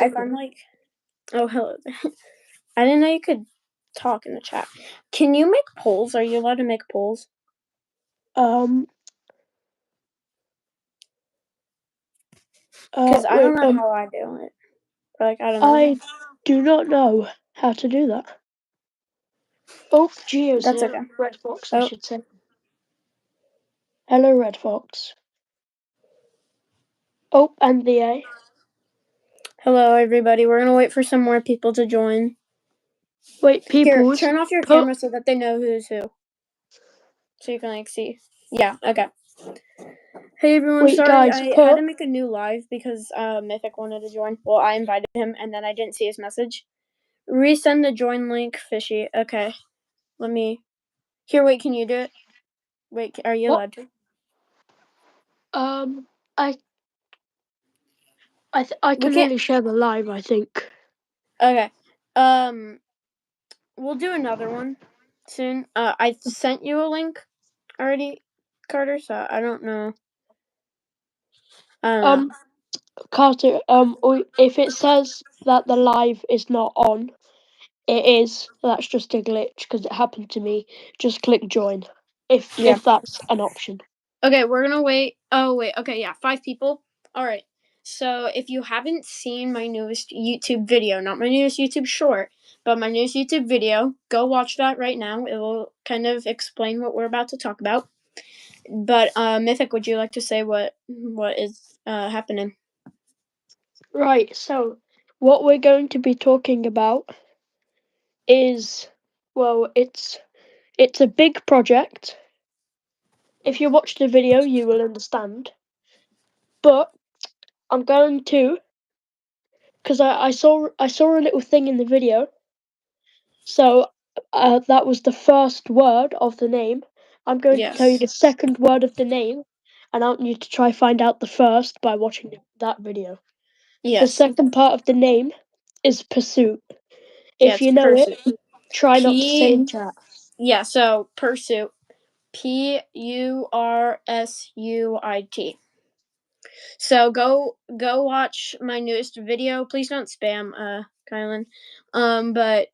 if I'm like, oh, hello there. I didn't know you could talk in the chat. Can you make polls? Are you allowed to make polls? Because I don't know how I do it. Like, I don't know. I do not know how to do that. Oh, Geo's That's here. okay. Red Fox, I should say. Hello, Red Fox. Oh, and the A. Hello, everybody. We're gonna wait for some more people to join. Wait, people. Here, turn off your camera so that they know who's who. So you can like see. Yeah. Okay. Hey everyone. Wait, sorry, guys, I had to make a new live because Mythic wanted to join. Well, I invited him and then I didn't see his message. Resend the join link, Fishy. Okay. Let me. Here, wait. Can you do it? Wait, are you allowed to? I can only share the live, I think. Okay. We'll do another one soon. I sent you a link already, Carter, so I don't know. Carter, if it says that the live is not on, it is. That's just a glitch because it happened to me. Just click join if that's an option. Okay, we're gonna wait. Oh wait, okay, yeah, 5 people. All right. So if you haven't seen my newest YouTube video, not my newest YouTube short, but my newest YouTube video, go watch that right now. It will kind of explain what we're about to talk about. But Mythic, would you like to say what is happening? Right. So what we're going to be talking about is, well, it's a big project. If you watch the video, you will understand. But I'm going to, because I saw a little thing in the video. So that was the first word of the name. I'm going to tell you the second word of the name, and I want you to try find out the first by watching that video. Yes. The second part of the name is Pursuit. If you know it, try not to say in chat. Yeah, so Pursuit. Pursuit. So go watch my newest video. Please don't spam Kylan. But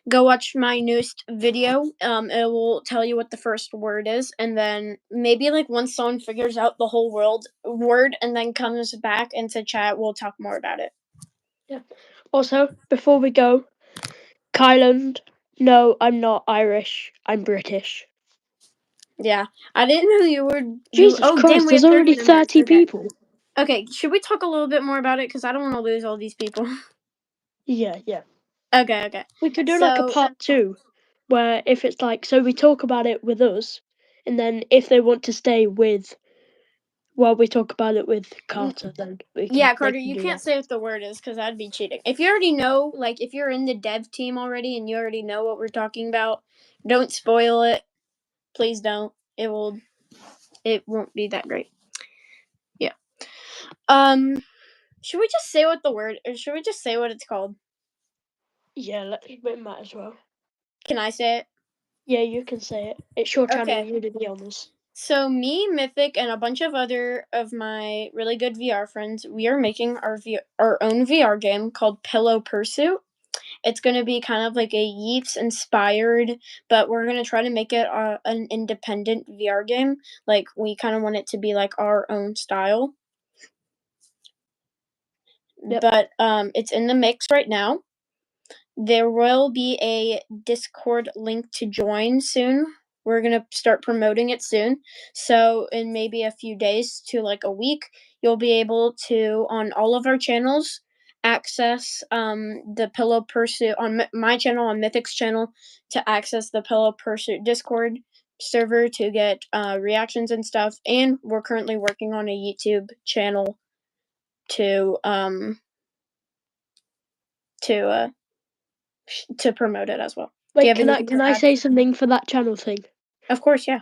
go watch my newest video. It will tell you what the first word is, and then maybe like once someone figures out the whole word and then comes back into chat, we'll talk more about it. Yeah. Also, before we go, Kylan, no, I'm not Irish. I'm British. Yeah, I didn't know you were. Jesus Christ, damn, there's already 30 people. Okay, should we talk a little bit more about it? Because I don't want to lose all these people. Yeah. Okay. We could do like a part 2, where if it's like, so we talk about it with us, and then if they want to stay with, well, we talk about it with Carter, then we can. Yeah, Carter, you can't say what the word is because that'd be cheating. If you already know, like if you're in the dev team already and you already know what we're talking about, don't spoil it. Please don't. It won't be that great. Yeah. Should we just say what the word, or should we just say what it's called? Yeah, we might as well. Can I say it? Yeah, you can say it. It's your channel. You do the honors. So me, Mythic, and a bunch of other of my really good VR friends, we are making our own VR game called Pillow Pursuit. It's going to be kind of like a Yeats inspired, but we're going to try to make it an independent VR game. Like we kind of want it to be like our own style. Yep. But it's in the mix right now. There will be a Discord link to join soon. We're going to start promoting it soon. So in maybe a few days to like a week, you'll be able to, on all of our channels, access the Pillow Pursuit on my channel, on Mythic's channel, to access the Pillow Pursuit Discord server to get reactions and stuff. And we're currently working on a YouTube channel to promote it as well. Wait, can I say something for that channel thing? Of course, yeah.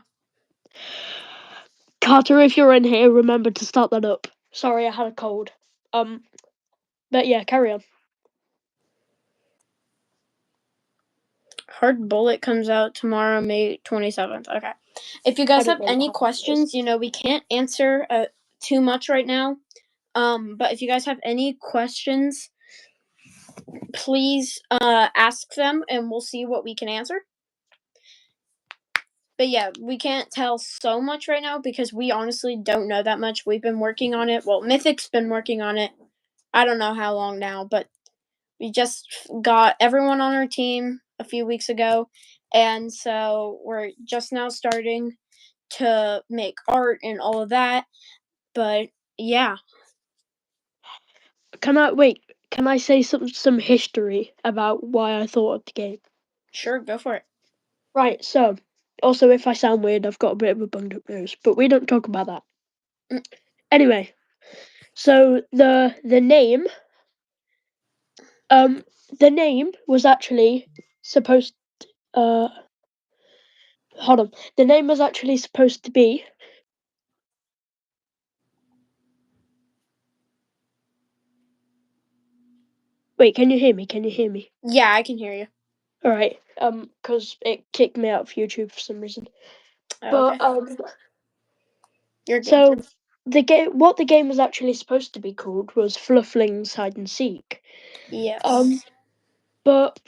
Carter, if you're in here, remember to start that up. Sorry, I had a cold. But yeah, carry on. Hard Bullet comes out tomorrow, May 27th. Okay. If you guys have any questions, we can't answer too much right now. But if you guys have any questions, please ask them, and we'll see what we can answer. But yeah, we can't tell so much right now because we honestly don't know that much. We've been working on it. Well, Mythic's been working on it. I don't know how long now, but we just got everyone on our team a few weeks ago, and so we're just now starting to make art and all of that. But yeah, Can I say some history about why I thought of the game? sure, go for it. Right, so also if I sound weird, I've got a bit of a bunged up nose, but we don't talk about that. Mm. Anyway, so the name was actually supposed hold on. The name was actually supposed to be Wait, can you hear me? Can you hear me? Yeah, I can hear you. All right. Because it kicked me out of YouTube for some reason. Okay, But you're good. so what the game was actually supposed to be called was Fluffling's Hide and Seek. Yes. But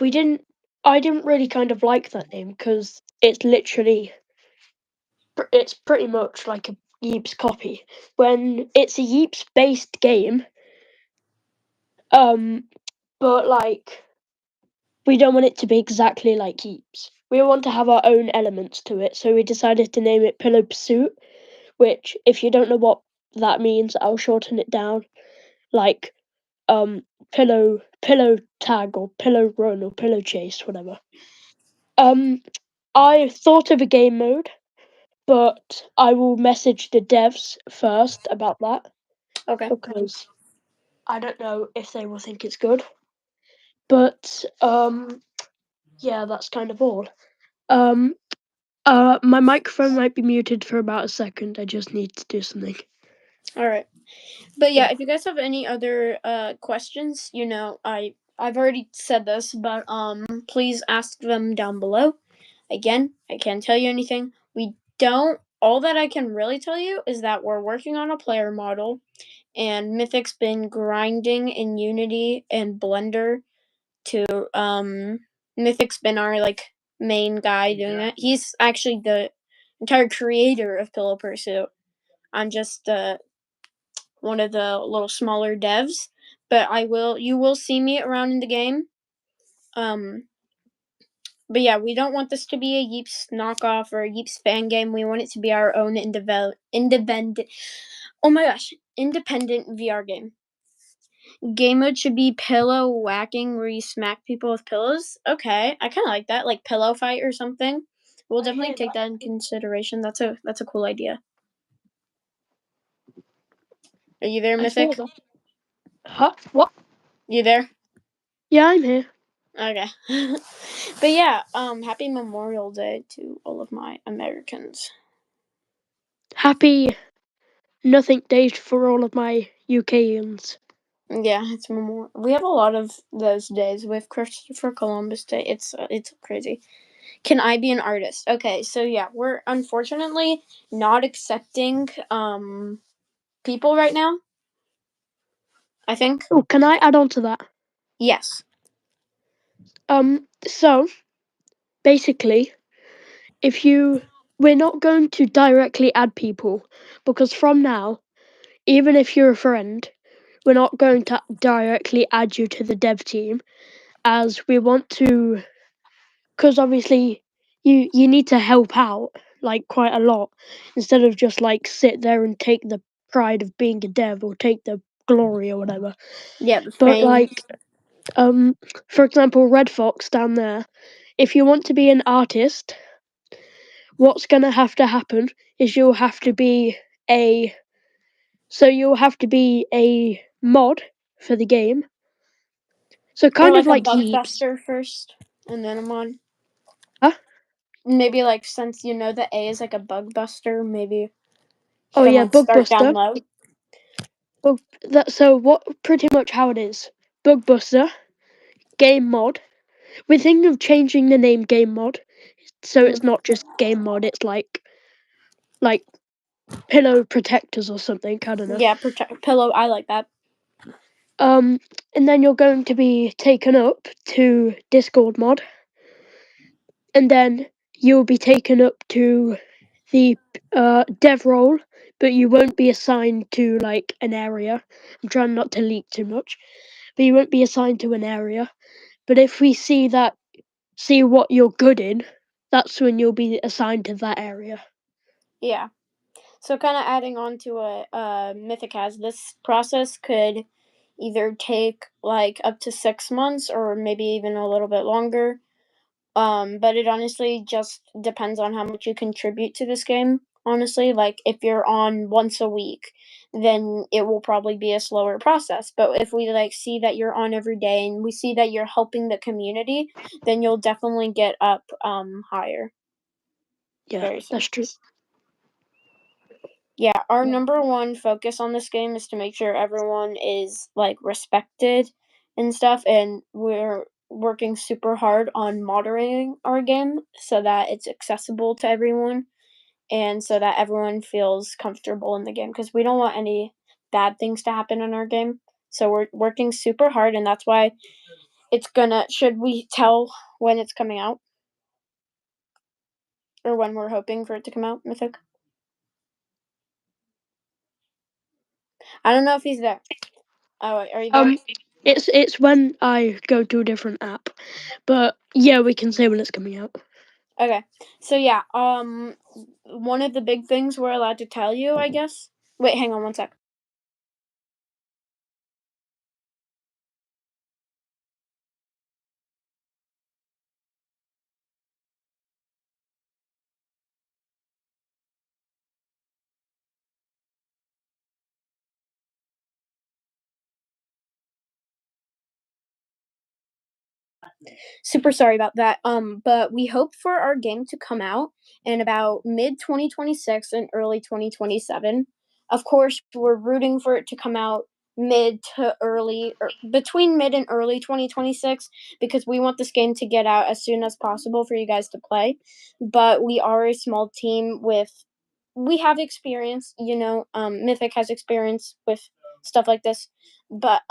I didn't really kind of like that name because it's pretty much like a Yeeps copy. When it's a Yeeps based game, but like we don't want it to be exactly like Yeeps. We want to have our own elements to it, so we decided to name it Pillow Pursuit, which, if you don't know what that means, I'll shorten it down. Like, pillow tag or pillow run or pillow chase, whatever. I thought of a game mode, but I will message the devs first about that Okay. because I don't know if they will think it's good. But yeah, that's kind of all. My microphone might be muted for about a second. I just need to do something. All right. But yeah, if you guys have any other questions, I've already said this, but please ask them down below. Again, I can't tell you anything. We don't. All that I can really tell you is that we're working on a player model, and Mythic's been grinding in Unity and Blender to Mythic's been our main guy doing that. He's actually the entire creator of Pillow Pursuit. I'm just one of the little smaller devs, but you will see me around in the game. But yeah, we don't want this to be a Yeeps knockoff or a Yeeps fan game. We want it to be our own independent. Oh my gosh, independent VR game. Game mode should be pillow whacking, where you smack people with pillows. Okay, I kind of like that, like pillow fight or something. We'll definitely take that in consideration. That's a cool idea. Are you there, Mythic? Huh? What? You there? Yeah, I'm here. Okay. But yeah, happy Memorial Day to all of my Americans. Happy nothing day for all of my UKians. Yeah, it's Memorial. We have a lot of those days with Christopher Columbus Day. It's crazy. Can I be an artist? Okay, so yeah, we're unfortunately not accepting people right now. I think. Oh, can I add on to that? Yes. So basically, we're not going to directly add people because from now, even if you're a friend, we're not going to directly add you to the dev team, as we want to, because obviously you need to help out like quite a lot instead of just like sit there and take the pride of being a dev or take the glory or whatever. Yeah, the But fame. like for example, Red Fox down there, if you want to be an artist, what's going to happen is you'll have to be a mod for the game. So kind Or of like a like bug Yeeps. buster first, and then I'm on. Huh? Maybe like since you know the A is like a bug buster, maybe Oh can yeah, like start down Bugbuster. low. Well, so what? Pretty much how it is. Bugbuster, game mod. We're thinking of changing the name game mod, so it's not just game mod. It's like pillow protectors or something. I don't know. Yeah, pillow. I like that. And then you're going to be taken up to Discord mod, and then you'll be taken up to the dev role, but you won't be assigned to like an area. I'm trying not to leak too much, but you won't be assigned to an area. But if we see what you're good in, that's when you'll be assigned to that area. Yeah. So kind of adding on to what Mythic has, this process could either take like up to 6 months or maybe even a little bit longer. But it honestly just depends on how much you contribute to this game. Honestly, like if you're on once a week, then it will probably be a slower process. But if we like see that you're on every day and we see that you're helping the community, then you'll definitely get up higher. Yeah, Very soon. that's true. Yeah, our number one focus on this game is to make sure everyone is like respected and stuff, and we're working super hard on moderating our game so that it's accessible to everyone and so that everyone feels comfortable in the game because we don't want any bad things to happen in our game. So we're working super hard, and that's why it's gonna. Should we tell when it's coming out or when we're hoping for it to come out, Mythic? I don't know if he's there. Oh, are you there? It's when I go to a different app, but yeah, we can say when it's coming out. Okay. So yeah, one of the big things we're allowed to tell you, I guess. Wait, hang on one sec. Super sorry about that. But we hope for our game to come out in about mid 2026 and early 2027. Of course, we're rooting for it to come out mid to early or between mid and early 2026 because we want this game to get out as soon as possible for you guys to play. But we are a small team with we have experience, Mythic has experience with stuff like this, but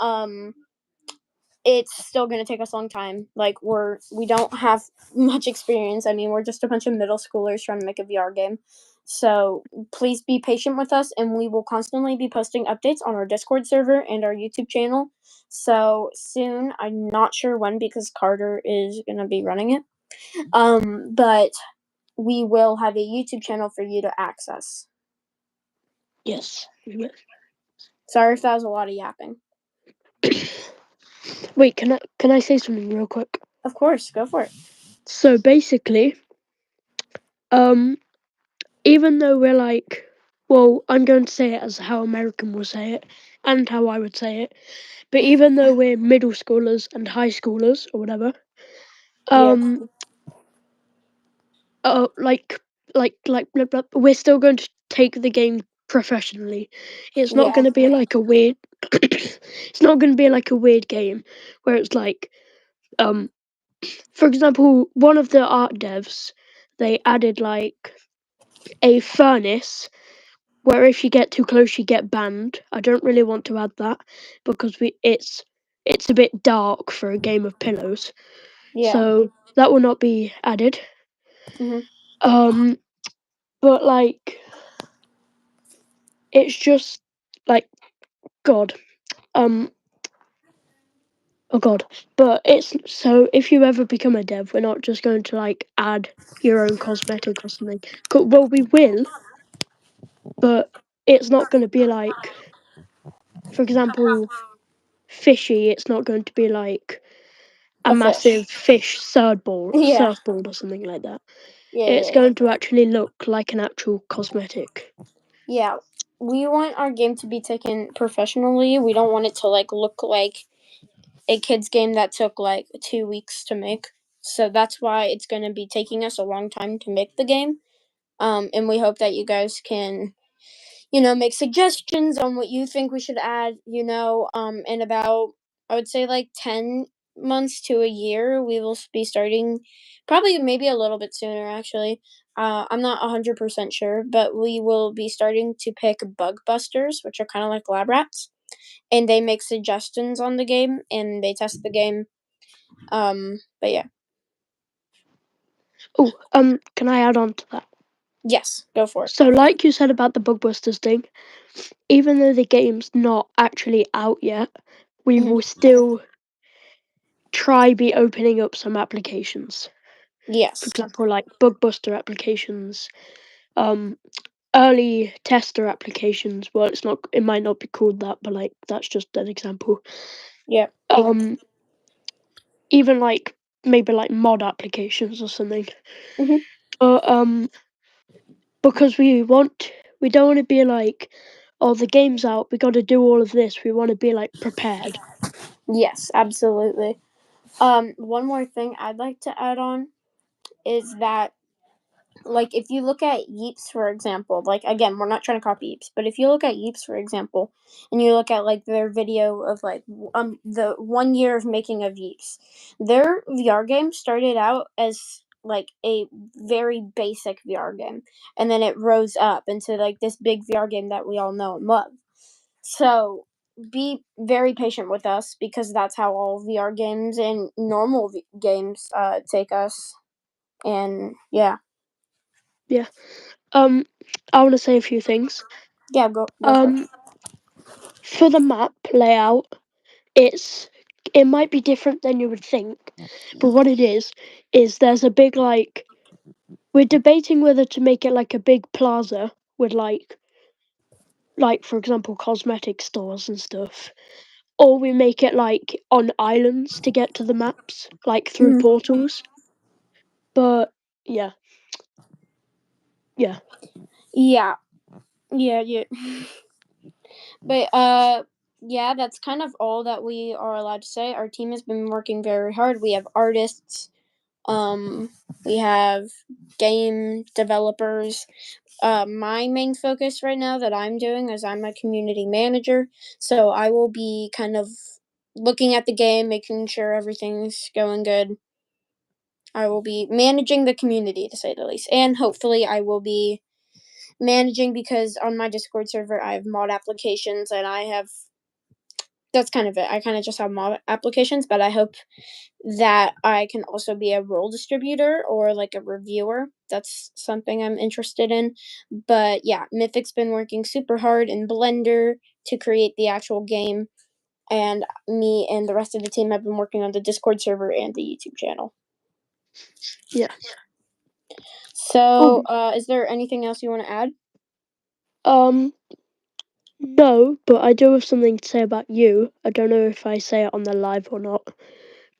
it's still going to take us a long time. Like we don't have much experience. I mean, we're just a bunch of middle schoolers trying to make a VR game. So please be patient with us, and we will constantly be posting updates on our Discord server and our YouTube channel. So soon, I'm not sure when because Carter is going to be running it. But we will have a YouTube channel for you to access. Yes. Sorry if that was a lot of yapping. Wait, can I say something real quick? Of course, go for it. So basically, even though we're like, well, I'm going to say it as how American will say it and how I would say it, but even though we're middle schoolers and high schoolers or whatever, Yes. blah, blah, we're still going to take the game professionally. It's not Yeah. going to be like a weird. It's not going to be like a weird game where it's like, for example, one of the art devs, they added like a furnace where if you get too close you get banned. I don't really want to add that because it's a bit dark for a game of pillows. Yeah. So that will not be added. Mhm. But like it's just like God. Um oh God. But it's so if you ever become a dev, we're not just going to like add your own cosmetic or something. Well, we will, but it's not going to be like, for example, fishy. It's not going to be like a A fish. massive fish Yeah. surfboard or something like that. Yeah, It's yeah, yeah. going to actually look like an actual cosmetic. Yeah. We want our game to be taken professionally. We don't want it to like look like a kids game that took like 2 weeks to make. So that's why it's going to be taking us a long time to make the game. And we hope that you guys can make suggestions on what you think we should add, in about, I would say like 10 months to a year, we will be starting, probably maybe a little bit sooner actually. I'm not 100% sure, but we will be starting to pick bug busters, which are kind of like lab rats, and they make suggestions on the game and they test the game. But yeah, Oh, can I add on to that? yes, go for it. So, like you said about the Bugbusters thing, even though the game's not actually out yet, we Mhm. will still try be opening up some applications. For Yes. example, like Bugbuster applications, um, early tester applications. Well, it might not be called that, but like that's just an example. Yeah. Even like maybe like mod applications or something. Mhm. But because we don't want to be like, oh, the game's out, we got to do all of this. We want to be like prepared. Yes, absolutely. One more thing I'd like to add on is that, like, if you look at Yeeps, for example, like, again, we're not trying to copy Yeeps, but if you look at Yeeps, for example, and you look at, like, their video of, like, the 1 year of making of Yeeps, their VR game started out as, like, a very basic VR game, and then it rose up into, like, this big VR game that we all know and love. So, be very patient with us because that's how all VR games and normal games, take us, and yeah. Yeah. I want to say a few things. Yeah, go for it. Um, for the map layout, it might be different than you would think, but what it is there's a big like we're debating whether to make it like a big plaza with like for example cosmetic stores and stuff, or we make it like on islands to get to the maps, like through Mhm. portals. But yeah, yeah. Yeah, yeah. But yeah, that's kind of all that we are allowed to say. Our team has been working very hard. We have artists, um, we have game developers. My main focus right now that I'm doing is I'm a community manager, so I will be kind of looking at the game, making sure everything's going good. I will be managing the community to say the least, and hopefully I will be managing because on my Discord server I have mod applications and I have that's kind of it. I kind of just have mod applications, but I hope that I can also be a role distributor or like a reviewer. That's something I'm interested in. But yeah, Mythic's been working super hard in Blender to create the actual game, and me and the rest of the team have been working on the Discord server and the YouTube channel. Yeah. So, Oh, is there anything else you want to add? um, no, but I do have something to say about you. I don't know if I say it on the live or not,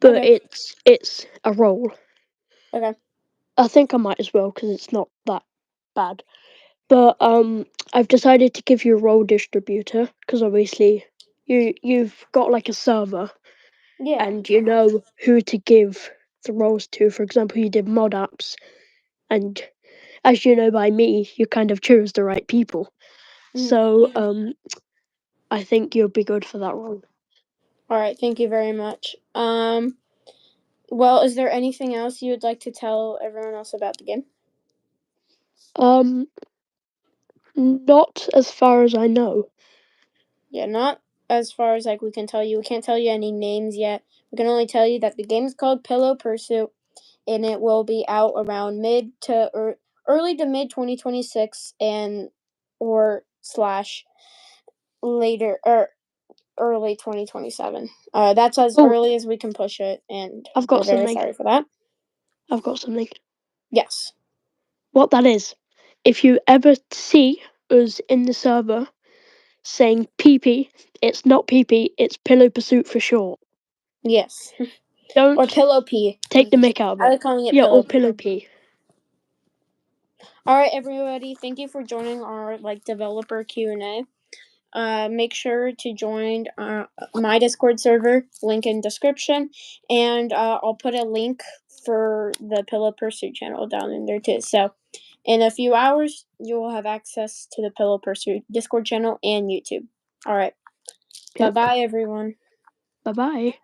but Okay. it's a role. Okay. I think I might as well because it's not that bad. But I've decided to give you a role distributor because obviously you've got like a server Yeah. and you know who to give the roles to. For example, you did mod apps, and as you know by me, you kind of chose the right people. Mhm. So I think you'll be good for that role. All right. Thank you very much. Well, is there anything else you would like to tell everyone else about the game? Um, not as far as I know. Yeah, not as far as like we can tell you. We can't tell you any names yet. We can only tell you that the game is called Pillow Pursuit, and it will be out around mid to early to mid 2026, and or slash later or early 2027. That's as Oh, early as we can push it, and I've we're got very something. sorry for that. I've got something. Yes. What that is, if you ever see us in the server saying PP, it's not PP, it's Pillow Pursuit for short. Yes. Or Don't Pillow P. take the mick out of I it. like calling it Yeah, or Pillow P. Pillow P. All right, everybody. Thank you for joining our like developer Q&A. Make sure to join my Discord server, link in description, and I'll put a link for the Pillow Pursuit channel down in there too. So, in a few hours, you will have access to the Pillow Pursuit Discord channel and YouTube. All right, bye Yep. bye, everyone. Bye bye.